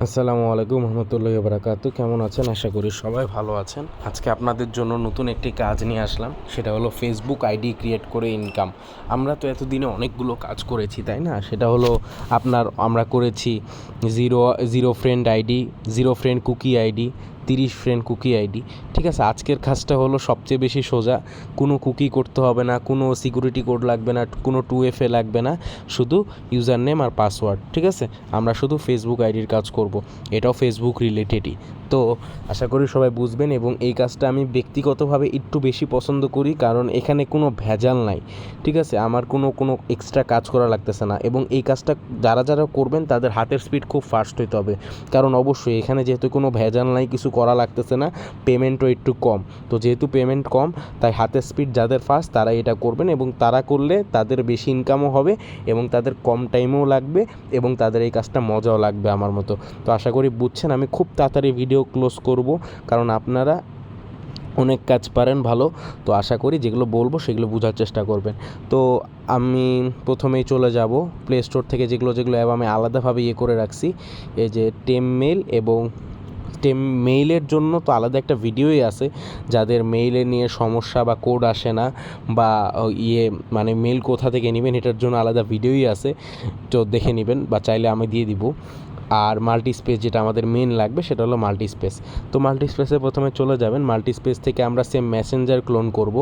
আসসালামু আলাইকুম রহমতুল্লাহি ওয়া বারাকাতুহু। কেমন আছেন? আশা করি সবাই ভালো আছেন। আজকে আপনাদের জন্য নতুন একটি কাজ নিয়ে আসলাম, সেটা হলো ফেসবুক আইডি ক্রিয়েট করে ইনকাম। আমরা তো এতদিনে অনেকগুলো কাজ করেছি, তাই না? সেটা হলো আমরা করেছি zero zero friend ID, zero friend cookie ID, 30 friend cookie ID. ঠিক আছে, আজকের কাজটা হলো সবচেয়ে বেশি সোজা। কোনো কুকি করতে হবে না, কোনো সিকিউরিটি কোড লাগবে না, কোনো 2FA লাগবে না, শুধু ইউজার নেম আর পাসওয়ার্ড। ঠিক আছে, আমরা শুধু ফেসবুক আইডির কাজ করব। এটাও ফেসবুক রিলেটেডই। তো আশা করি সবাই বুঝবেন, এবং এই কাজটা আমি ব্যক্তিগতভাবে একটু বেশি পছন্দ করি, কারণ এখানে কোনো ভেজাল নাই। ঠিক আছে, আমার কোনো এক্সট্রা কাজ করা লাগতেছে না, এবং এই কাজটা যারা করবেন তাদের হাতের স্পিড খুব ফাস্ট হইতে হবে, কারণ অবশ্যই এখানে যেহেতু কোনো ভেজাল নাই, কিছু করা লাগতেছে না, পেমেন্টও একটু কম। তো যেহেতু পেমেন্ট কম, তাই হাতের স্পিড যাদের ফাস্ট তারা এটা করবেন, এবং তারা করলে তাদের বেশি ইনকামও হবে, এবং তাদের কম টাইমও লাগবে, এবং তাদের এই কাজটা মজাও লাগবে আমার মতো। তো আশা করি বুঝছেন, আমি খুব তাড়াতাড়ি ভিডিও ক্লোজ করব, কারণ আপনারা অনেক কাজ পারেন ভালো। তো আশা করি যেগুলো বলবো সেগুলো বোঝার চেষ্টা করবেন। তো আমি প্রথমেই চলে যাব প্লে স্টোর থেকে, যেগুলো অ্যাপ আমি আলাদাভাবে করে রাখছি। এই যে টেমমেইল, এবং মেইলের জন্য তো আলাদা একটা ভিডিওই আছে। যাদের মেইলে নিয়ে সমস্যা বা কোড আসে না, বা মানে মেইল কোথা থেকে নেবেন, এটার জন্য আলাদা ভিডিওই আছে, তো দেখে নেবেন, বা চাইলে আমি দিয়ে দিব। আর মাল্টি স্পেস যেটা আমাদের মেন লাগবে, সেটা হলো মাল্টি স্পেস। তো মাল্টি স্পেসে প্রথমে চলে যাবেন। মাল্টি স্পেস থেকে আমরা সেম মেসেঞ্জার ক্লোন করব।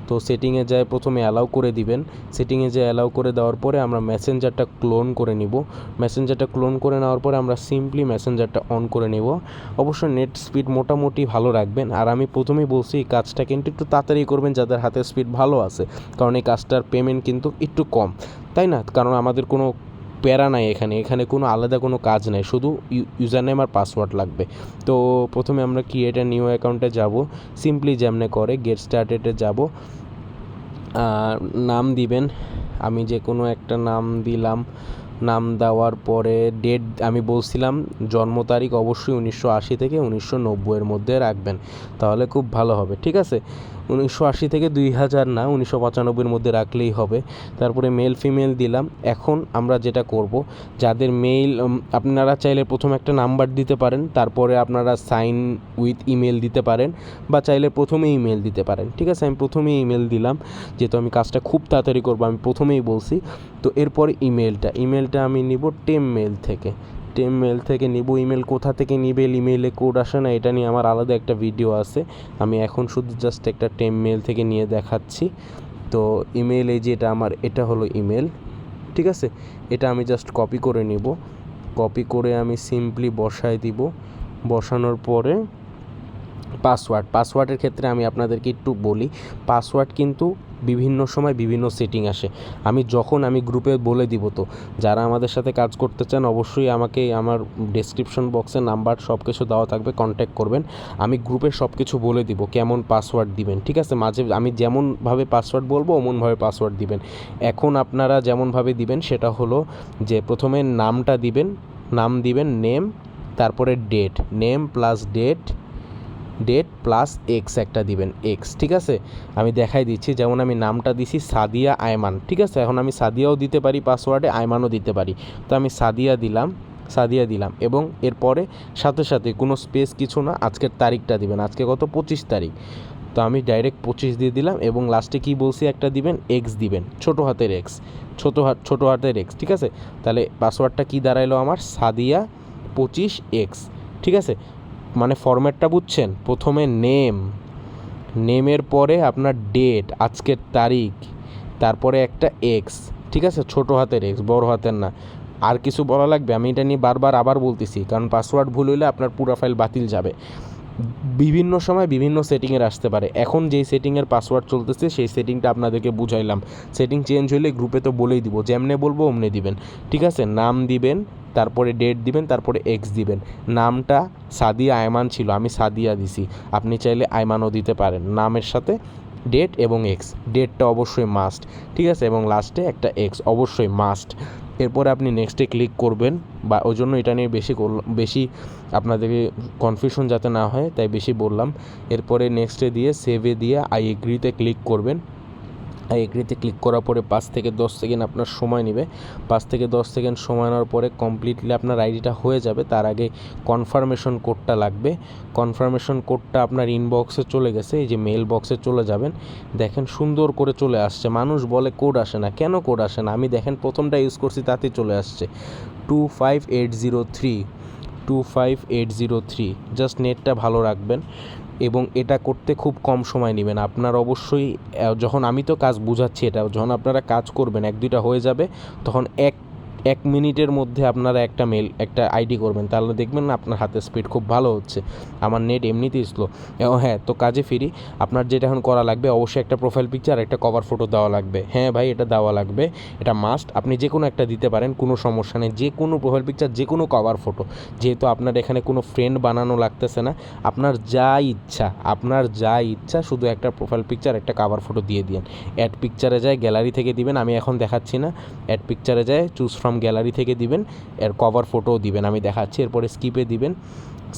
তো সেটিংয়ে যায় প্রথমে অ্যালাউ করে দিবেন। সেটিংয়ে যে অ্যালাউ করে দেওয়ার পরে আমরা মেসেঞ্জারটা ক্লোন করে নিব। মেসেঞ্জারটা ক্লোন করে নেওয়ার পরে আমরা সিম্পলি মেসেঞ্জারটা অন করে নেব। অবশ্যই নেট স্পিড মোটামুটি ভালো রাখবেন। আর আমি প্রথমেই বলছি, এই কাজটা কিন্তু একটু তাড়াতাড়ি করবেন যাদের হাতের স্পিড ভালো আছে, কারণ এই কাজটার পেমেন্ট কিন্তু একটু কম, তাই না? কারণ আমাদের কোনো প্যারা নাই, এখানে কোনো আলাদা কোনো কাজ নাই, শুধু ইউজার নেম আর পাসওয়ার্ড লাগবে। তো প্রথমে আমরা ক্রিয়েট এ নিউ অ্যাকাউন্টে যাব। সিম্পলি যেমনে করে গেট স্টার্টেডে যাব, নাম দিবেন। আমি যে কোনো একটা নাম দিলাম। নাম দেওয়ার পরে ডেট আমি বলছিলাম, জন্ম তারিখ অবশ্যই 1980 থেকে 1990 মধ্যে রাখবেন, তাহলে খুব ভালো হবে। ঠিক আছে, 1980 থেকে 2000 না, 1995 মধ্যে রাখলেই হবে। তারপরে মেল ফিমেল দিলাম। এখন আমরা যেটা করব, যাদের মেইল, আপনারা চাইলে প্রথমে একটা নাম্বার দিতে পারেন, তারপরে আপনারা সাইন উইথ ইমেল দিতে পারেন, বা চাইলে প্রথমে ইমেল দিতে পারেন। ঠিক আছে, আমি প্রথমেই ইমেল দিলাম, যেহেতু আমি কাজটা খুব তাড়াতাড়ি করবো, আমি প্রথমেই বলছি। তো এরপরে ইমেলটা আমি নিব টেমমেইল থেকে নিব। ইমেল কোথা থেকে নিবে, ইমেইলে কোড আসে না, এটা নিয়ে আমার আলাদা একটা ভিডিও আছে। আমি এখন শুধু জাস্ট একটা টেমমেইল থেকে নিয়ে দেখাচ্ছি। তো ইমেল, এই যে এটা হলো ইমেল। ঠিক আছে, এটা আমি জাস্ট কপি করে নিব। কপি করে আমি সিম্পলি বসায় দিব। বসানোর পরে পাসওয়ার্ডের ক্ষেত্রে আমি আপনাদেরকে একটু বলি, পাসওয়ার্ড কিন্তু বিভিন্ন সময় বিভিন্ন সেটিং আসে। আমি গ্রুপে বলে দিব। তো যারা আমাদের সাথে কাজ করতে চান, অবশ্যই আমাকে আমার ডেসক্রিপশন বক্সে নাম্বার সব কিছু দেওয়া থাকবে, কন্ট্যাক্ট করবেন। আমি গ্রুপে সব কিছু বলে দিব কেমন পাসওয়ার্ড দিবেন। ঠিক আছে, মাঝে আমি যেমনভাবে পাসওয়ার্ড বলবো অমনভাবে পাসওয়ার্ড দিবেন। এখন আপনারা যেমনভাবে দিবেন সেটা হলো যে, প্রথমে নামটা দিবেন, নাম দিবেন নেম, তারপরে date, name plus date plus X একটা দিবেন, এক্স। ঠিক আছে, আমি দেখাই দিচ্ছি। যেমন আমি নামটা দিছি সাদিয়া আয়মান। ঠিক আছে, এখন আমি সাদিয়াও দিতে পারি পাসওয়ার্ডে, আয়মানও দিতে পারি। তো আমি সাদিয়া দিলাম, এবং এরপরে সাথে কোনো স্পেস কিছু না, আজকের তারিখটা দিবেন। আজকে কত? 25 তারিখ। তো আমি ডাইরেক্ট 25 দিয়ে দিলাম, এবং লাস্টে কি বলছি একটা দিবেন, এক্স দিবেন, ছোটো হাতের এক্স, ছোটো হাতের এক্স। ঠিক আছে, তাহলে পাসওয়ার্ডটা কি দাঁড়াইলো আমার? সাদিয়া 25X। ঠিক আছে, মানে ফরম্যাটটা বুঝছেন? প্রথমে নেমের পরে আপনার ডেট, আজকের তারিখ, তারপরে একটা এক্স। ঠিক আছে, ছোটো হাতের এক্স, বড় হাতের না। আর কিছু বলা লাগবে? আমি এটা নিয়ে বারবার আবার বলতেছি, কারণ পাসওয়ার্ড ভুল হইলে আপনার পুরো ফাইল বাতিল যাবে। বিভিন্ন সময় বিভিন্ন সেটিংয়ের আসতে পারে। এখন যেই সেটিংয়ের পাসওয়ার্ড চলতেছে সেই সেটিংটা আপনাদেরকে বুঝাইলাম। সেটিং চেঞ্জ হলে গ্রুপে তো বলেই দিব, যেমনে বলবো অমনে দিবেন। ঠিক আছে, নাম দিবেন, তারপরে ডেট দিবেন, তারপরে এক্স দিবেন। নামটা সাদিয়া আয়মান ছিল, আমি সাদিয়া দিছি, আপনি চাইলে আয়মানও দিতে পারেন। নামের সাথে ডেট এবং এক্স, ডেটটা অবশ্যই মাস্ট। ঠিক আছে, এবং লাস্টে একটা এক্স অবশ্যই মাস্ট। এরপরে আপনি নেক্সটে ক্লিক করবেন, বা ওই জন্য এটা নিয়ে বেশি আপনাদেরকে কনফিউশন যাতে না হয় তাই বেশি বললাম। এরপরে নেক্সটে দিয়ে সেভে দিয়ে আই এগ্রিতে ক্লিক করবেন। আই এগ্রিতে ক্লিক করার পরে 5 থেকে 10 সেকেন্ড আপনার সময় নেবে। 5 থেকে 10 সেকেন্ড সময় নেওয়ার পরে কমপ্লিটলি আপনার আইডিটা হয়ে যাবে। তার আগে কনফার্মেশন কোডটা লাগবে। কনফার্মেশন কোডটা আপনার ইনবক্সে চলে গেছে, এই যে মেল বক্সে চলে যাবেন, দেখেন সুন্দর করে চলে আসছে। মানুষ বলে কোড আসে না, কেন কোড আসে না? আমি দেখেন প্রথমটা ইউজ করছি, তাতেই চলে আসছে 25803 25803। জাস্ট নেটটা ভালো রাখবেন এবং এটা করতে খুব কম সময় নেবেন আপনার। অবশ্যই যখন আমি তো কাজ বুঝাচ্ছি, এটা যখন আপনারা কাজ করবেন 1-2টা হয়ে যাবে, তখন এক মিনিটের মধ্যে আপনারা একটা আইডি করবেন, তাহলে দেখবেন না আপনার হাতে স্পিড খুব ভালো হচ্ছে। আমার নেট এমনিতেই স্লো। হ্যাঁ, তো কাজে ফিরি। আপনার যেটা এখন করা লাগবে, অবশ্যই একটা প্রোফাইল পিকচার, একটা কভার ফটো দেওয়া লাগবে। হ্যাঁ ভাই, এটা দেওয়া লাগবে, এটা মাস্ট। আপনি যে কোনো একটা দিতে পারেন, কোনো সমস্যা নেই। যে কোনো প্রোফাইল পিকচার, যে কোনো কভার ফটো, যেহেতু আপনার এখানে কোনো ফ্রেন্ড বানানো লাগতেছে না, আপনার যা ইচ্ছা শুধু একটা প্রোফাইল পিকচার, একটা কভার ফটো দিয়ে দিন। অ্যাড পিকচারে যায় গ্যালারি থেকে দিবেন, আমি এখন দেখাচ্ছি না। অ্যাড পিকচারে যায় চুজ ফ্রম গ্যালারি থেকে দিবেন, এর কভার ফটোও দিবেন, আমি দেখাচ্ছি। এরপরে স্কিপে দিবেন।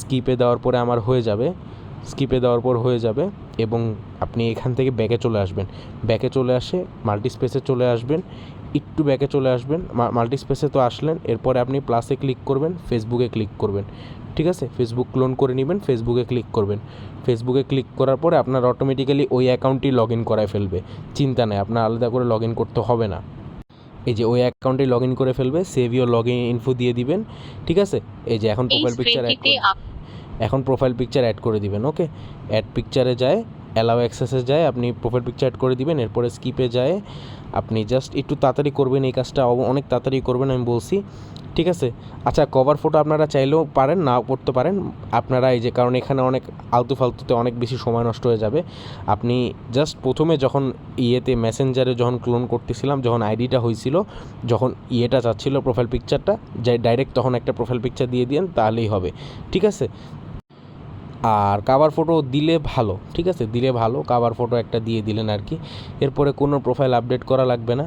স্কিপে দেওয়ার পরে আমার হয়ে যাবে এবং আপনি এখান থেকে ব্যাকে চলে আসবেন। ব্যাকে চলে আসে মাল্টিস্পেসে চলে আসবেন, একটু ব্যাকে চলে আসবেন। মাল্টিস্পেসে তো আসলেন, এরপরে আপনি প্লাসে ক্লিক করবেন, ফেসবুকে ক্লিক করবেন। ঠিক আছে, ফেসবুক ক্লোন করে নেবেন, ফেসবুকে ক্লিক করবেন। ফেসবুকে ক্লিক করার পরে আপনার অটোমেটিক্যালি ওই অ্যাকাউন্টটি লগ ইন করায় ফেলবে, চিন্তা নেই, আপনার আলাদা করে লগ ইন করতে হবে না। এই যে ওই অ্যাকাউন্টে লগ ইন করে ফেলবে, save your log in info দিয়ে দিবেন। ঠিক আছে, এই যে এখন প্রোফাইল পিকচার অ্যাড করে দিবেন। ওকে, অ্যাড পিকচারে যায়, অ্যালাউ অ্যাক্সেসে যায়, আপনি প্রোফাইল পিকচার অ্যাড করে দিবেন। এরপরে স্কিপে যায় আপনি জাস্ট একটু তাড়াতাড়ি করবেন, এই কাজটা অনেক তাড়াতাড়ি করবেন আমি বলছি। ঠিক আছে, আচ্ছা, কভার ফটো আপনারা চাইলেও পারেন, নাও করতে পারেন আপনারা। এই যে কারণ এখানে অনেক আলতু ফালতুতে অনেক বেশি সময় নষ্ট হয়ে যাবে। আপনি জাস্ট প্রথমে যখন মেসেঞ্জারে যখন ক্লোন করতেছিলাম, যখন আইডিটা হয়েছিল, যখন চাচ্ছিল প্রোফাইল পিকচারটা, ডাইরেক্ট তখন একটা প্রোফাইল পিকচার দিয়ে দিন, তাহলেই হবে। ঠিক আছে, আর কাভার ফটো দিলে ভালো। ঠিক আছে, দিলে ভালো, কাভার ফটো একটা দিয়ে দিলেন আর কি। এরপরে কোনো প্রোফাইল আপডেট করা লাগবে না।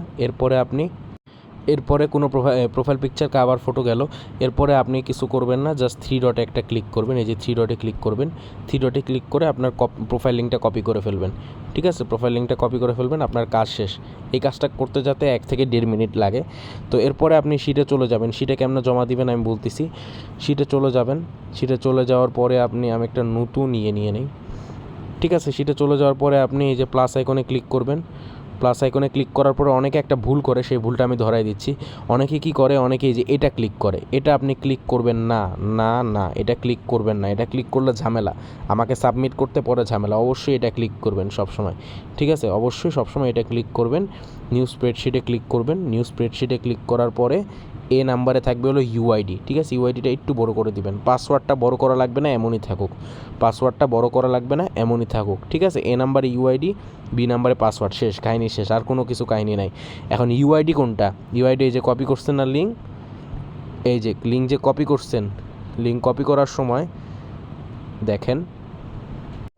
এরপরে কোনো প্রোফাইল পিকচার কাভার ফটো গেল। এরপরে আপনি কিছু করবেন না, জাস্ট 3 ডটে একটা ক্লিক করবেন। এই যে 3 ডটে ক্লিক করবেন, 3 ডটে ক্লিক করে আপনার প্রোফাইল লিঙ্কটা কপি করে ফেলবেন। ঠিক আছে, প্রোফাইল লিঙ্কটা কপি করে ফেলবেন, আপনার কাজ শেষ। এই কাজটা করতে যাতে 1 থেকে 1.5 মিনিট লাগে। তো এরপরে আপনি শিটে চলে যাবেন। শিটে কেমন জমা দিবেন আমি বলতেছি। শিটে চলে যাবেন। শিটে চলে যাওয়ার পরে আমি একটা নতুন নিয়ে নিই। ঠিক আছে, শিটে চলে যাওয়ার পরে আপনি এই যে প্লাস আইকনে ক্লিক করবেন। প্লাস আইকনে ক্লিক করার পরে অনেকে একটা ভুল করে, সেই ভুলটা আমি ধরাই দিচ্ছি। অনেকে কি করে, অনেকে যে এটা ক্লিক করে, এটা আপনি ক্লিক করবেন না, এটা ক্লিক করবেন না। এটা ক্লিক করলে ঝামেলা, আমাকে সাবমিট করতে পরে ঝামেলা। অবশ্যই এটা ক্লিক করবেন সবসময়। ঠিক আছে, অবশ্যই সবসময় এটা ক্লিক করবেন। নিউ স্প্রেডশিটে ক্লিক করবেন। নিউ স্প্রেডশিটে ক্লিক করার পরে এ নাম্বারে থাকবে হলো ইউআইডি। ঠিক আছে, ইউআইডিটা একটু বড় করে দিবেন। পাসওয়ার্ডটা বড় করা লাগবে না, এমনই থাকুক। ঠিক আছে, এ নাম্বারে ইউআইডি, বি নাম্বারে পাসওয়ার্ড, শেষ, কাহিনী শেষ, আর কোনো কিছু কাহিনী নাই। এখন ইউআইডি কোনটা? ইউআইডি এই যে কপি করছেন না লিঙ্ক, এই যে লিঙ্ক যে কপি করছেন, লিঙ্ক কপি করার সময় দেখেন,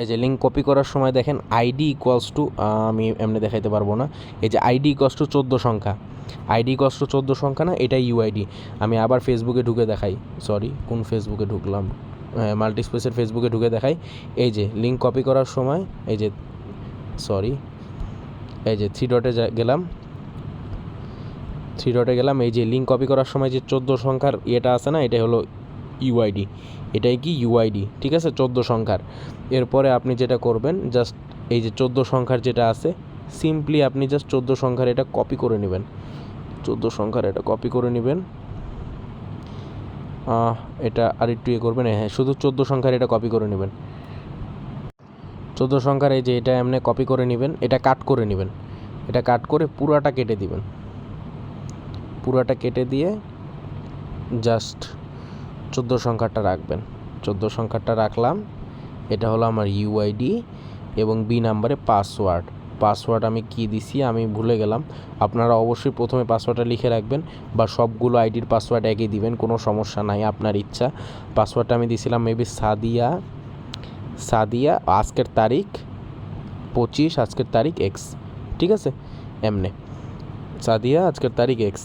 এই যে লিঙ্ক কপি করার সময় দেখেন আইডি ইকুয়ালস টু, আমি এমনি দেখাইতে পারবো না, এই যে আইডি ইকুয়ালস টু 14 সংখ্যা, আইডি ইকুয়ালস টু 14 সংখ্যা না, এটা ইউআইডি। আমি আবার ফেসবুকে ঢুকে দেখাই, সরি কোন ফেসবুকে ঢুকলাম, মাল্টিস্পেসের ফেসবুকে ঢুকে দেখাই। এই যে লিঙ্ক কপি করার সময়, এই যে 3 ডটে গেলাম, এই যে লিঙ্ক কপি করার সময় যে 14 সংখ্যার এটা আছে না, এটা হলো ইউআইডি, এটাই কি ইউআইডি। ঠিক আছে, 14 সংখ্যার। এরপরে আপনি যেটা করবেন, জাস্ট এই যে 14 সংখ্যার যেটা আছে, সিম্পলি আপনি জাস্ট 14 সংখ্যার এটা কপি করে নেবেন। এটা আর একটু করবেন, হ্যাঁ, শুধু 14 সংখ্যার এটা কপি করে নেবেন। 14 সংখ্যার এই যে এটা এমনি কপি করে নেবেন, এটা কাট করে নেবেন। এটা কাট করে পুরাটা কেটে দিবেন। পুরাটা কেটে দিয়ে জাস্ট 14 সংখ্যাটা রাখবেন। 14 সংখ্যাটা রাখলাম, এটা হলো আমার ইউআইডি এবং বি নাম্বারে পাসওয়ার্ড আমি কি দিছি আমি ভুলে গেলাম। আপনারা অবশ্যই প্রথমে পাসওয়ার্ডটা লিখে রাখবেন, বা সবগুলো আইডির পাসওয়ার্ড একই দিবেন, কোনো সমস্যা নাই, আপনার ইচ্ছা। পাসওয়ার্ডটা আমি দিছিলাম মেবি সাদিয়া, আজকের তারিখ 25, আজকের তারিখ এক্স। ঠিক আছে, এমনি সাদিয়া, আজকের তারিখ এক্স।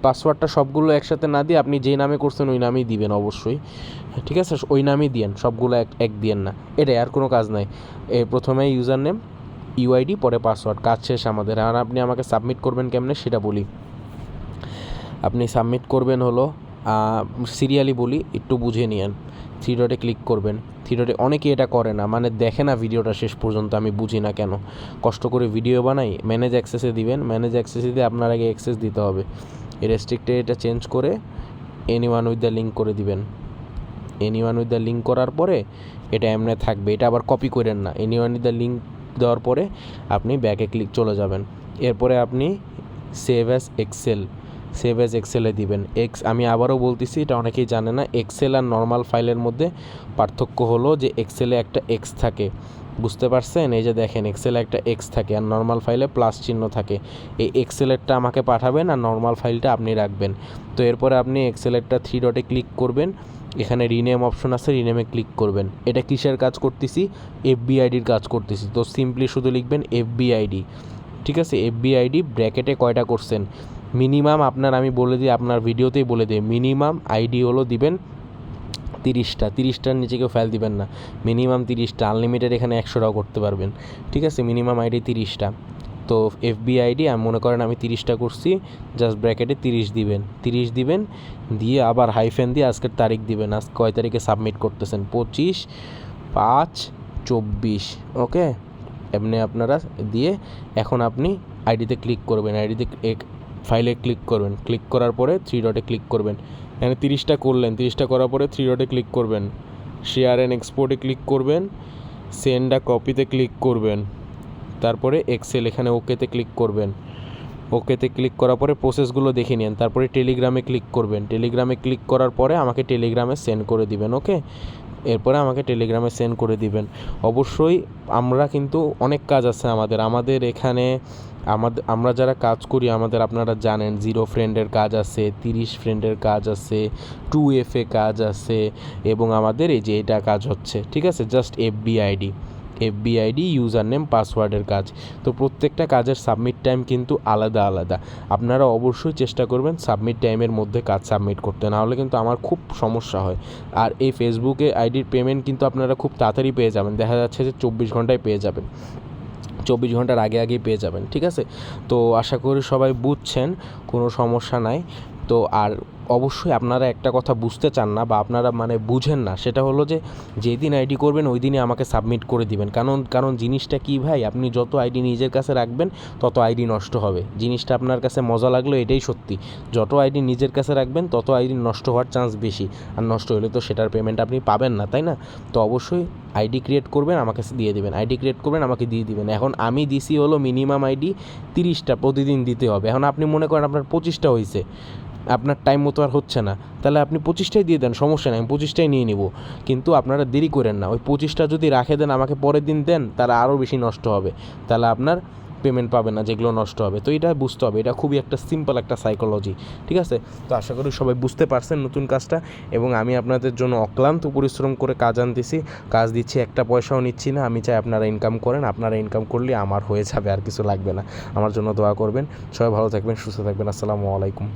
পাসওয়ার্ডটা সবগুলো একসাথে না দিয়ে আপনি যেই নামে করছেন ওই নামেই দিবেন অবশ্যই। ঠিক আছে, ওই নামই দিয়েন, সবগুলো এক দিয়েন না, এটাই, আর কোনো কাজ নাই। প্রথমে ইউজার নেম, ইউআইডি পরে পাসওয়ার্ড, কাজ শেষ আমাদের। আর আপনি আমাকে সাবমিট করবেন কেমনে সেটা বলি। আপনি সাবমিট করবেন হলো সিরিয়ালি বলি, একটু বুঝে নিয়েন। 3 ডটে ক্লিক করবেন। 3 ডটে অনেকেই এটা করে না, মানে দেখে না ভিডিওটা শেষ পর্যন্ত, আমি বুঝি না কেন। কষ্ট করে ভিডিও বানাই, ম্যানেজ অ্যাক্সেসে দিবেন। ম্যানেজ অ্যাক্সেসে দিয়ে আপনার আগে অ্যাক্সেস দিতে হবে। এই রেস্ট্রিক্টেড এটা চেঞ্জ করে এনিওয়ান উইথ দ্য লিঙ্ক করে দিবেন। এনিওয়ান উইথ দ্য লিঙ্ক করার পরে এটা এমনি থাকবে, এটা আবার কপি করেন না। এনিওয়ান উইথ দ্য লিঙ্ক দেওয়ার পরে আপনি ব্যাকে ক্লিক চলে যাবেন। এরপরে আপনি সেভ অ্যাজ এক্সেলে দিবেন। আমি আবারও বলতেছি, এটা অনেকেই জানে না, এক্সেল আর নর্মাল ফাইলের মধ্যে পার্থক্য হলো যে এক্সেলে একটা এক্স থাকে, বুঝতে পারছেন? এই যে দেখেন, এক্সেলে একটা এক্স থাকে আর নর্মাল ফাইলে প্লাস চিহ্ন থাকে। এই এক্সেলেরটা আমাকে পাঠাবেন আর নর্মাল ফাইলটা আপনি রাখবেন। তো এরপরে আপনি এক্সেলেরটা 3 ডটে ক্লিক করবেন। এখানে রিনেম অপশন আছে, রিনেমে ক্লিক করবেন। এটা কিসের কাজ করতেছি? এফবিআইডির কাজ করতেছি। তো সিম্পলি শুধু লিখবেন এফবিআইডি, ঠিক আছে? এফবিআইডি ব্র্যাকেটে কয়টা করছেন মিনিমাম আপনার, আমি বলে দিই, আপনার ভিডিওতেই বলে দিই, মিনিমাম আইডি হলো দিবেন 30টা। 30টার নিচে কেউ ফাইল দিবেন না, মিনিমাম 30টা। আনলিমিটেড এখানে 100টাও করতে পারবেন, ঠিক আছে? মিনিমাম আইডি 30টা। তো এফবিআইডি আমি মনে করেন আমি 30টা করছি, জাস্ট ব্র্যাকেটে 30 দিবেন, দিয়ে আবার হাইফেন দিয়ে আজকের তারিখ দিবেন। আজ কয় তারিখে সাবমিট করতেছেন? 25/5/24, ওকে? এমনি আপনারা দিয়ে এখন আপনি আইডিতে ক্লিক করবেন। আইডিতে ফাইলে ক্লিক করবেন। ক্লিক করার পরে 3 ডটে ক্লিক করবেন। এখানে 30টা করলেন, 30টা করার পরে 3 ডটে ক্লিক করবেন। শেয়ার অ্যান্ড এক্সপোর্টে ক্লিক করবেন। সেন্ড আ কপিতে ক্লিক করবেন। তারপরে এক্সেল, এখানে ওকেতে ক্লিক করবেন। ওকেতে ক্লিক করার পরে প্রসেসগুলো দেখে নিন। তারপরে টেলিগ্রামে ক্লিক করবেন। টেলিগ্রামে ক্লিক করার পরে আমাকে টেলিগ্রামে সেন্ড করে দিবেন, ওকে? এরপরে আমাকে টেলিগ্রামে সেন্ড করে দিবেন। অবশ্যই আমরা কিন্তু অনেক কাজ আছে আমাদের এখানে, আমরা যারা কাজ করি আমাদের, আপনারা জানেন 0 ফ্রেন্ডের কাজ আছে, 30 ফ্রেন্ডের কাজ আছে, 2FA কাজ আছে, এবং আমাদের এই যে এটা কাজ হচ্ছে, ঠিক আছে? জাস্ট এফবিআইডি ইউজার নেম পাসওয়ার্ডের কাজ। তো প্রত্যেকটা কাজের সাবমিট টাইম কিন্তু আলাদা আলাদা। আপনারা অবশ্যই চেষ্টা করবেন সাবমিট টাইমের মধ্যে কাজ সাবমিট করতে, না হলে কিন্তু আমার খুব সমস্যা হয়। আর এই ফেসবুকে আইডির পেমেন্ট কিন্তু আপনারা খুব তাড়াতাড়ি পেয়ে যাবেন, দেখা যাচ্ছে যে 24 ঘন্টায় পেয়ে যাবেন, 24 ঘন্টার আগেই পেয়ে যাবেন, ঠিক আছে? তো আশা করি সবাই বুঝছেন, কোনো সমস্যা নাই। তো আর অবশ্যই আপনারা একটা কথা বুঝতে চান না বা আপনারা মানে বুঝেন না, সেটা হলো যে যেদিন আইডি করবেন ওই দিনই আমাকে সাবমিট করে দিবেন। কারণ জিনিসটা কি ভাই, আপনি যত আইডি নিজের কাছে রাখবেন তত আইডি নষ্ট হবে। জিনিসটা আপনার কাছে মজা লাগলো, এটাই সত্যি। যত আইডি নিজের কাছে রাখবেন তত আইডি নষ্ট হওয়ার চান্স বেশি, আর নষ্ট হলে তো সেটার পেমেন্ট আপনি পাবেন না, তাই না? তো অবশ্যই আইডি ক্রিয়েট করবেন, আমাকে দিয়ে দেবেন। আইডি ক্রিয়েট করবেন, আমাকে দিয়ে দিবেন। এখন আমি দিছি হলো মিনিমাম আইডি 30টা প্রতিদিন দিতে হবে। এখন আপনি মনে করেন আপনার 25টা হয়েছে, আপনার টাইম মতো আর হচ্ছে না, তাহলে আপনি 25টাই দিয়ে দেন, সমস্যা নেই, আমি 25টাই নিয়ে নিব। কিন্তু আপনারা দেরি করেন না, ওই 25টা যদি রাখে দেন, আমাকে পরের দিন দেন, তাহলে আরও বেশি নষ্ট হবে, তাহলে আপনার পেমেন্ট পাবে না যেগুলো নষ্ট হবে। তো এটা বুঝতে হবে, এটা খুবই একটা সিম্পল একটা সাইকোলজি, ঠিক আছে? তো আশা করি সবাই বুঝতে পারছেন নতুন কাজটা, এবং আমি আপনাদের জন্য অক্লান্ত পরিশ্রম করে কাজ আনতেছি, কাজ দিচ্ছি, একটা পয়সাও নিচ্ছি না। আমি চাই আপনারা ইনকাম করেন, আপনারা ইনকাম করলে আমার হয়ে যাবে, আর কিছু লাগবে না। আমার জন্য দোয়া করবেন। সবাই ভালো থাকবেন, সুস্থ থাকবেন। আসসালামু আলাইকুম।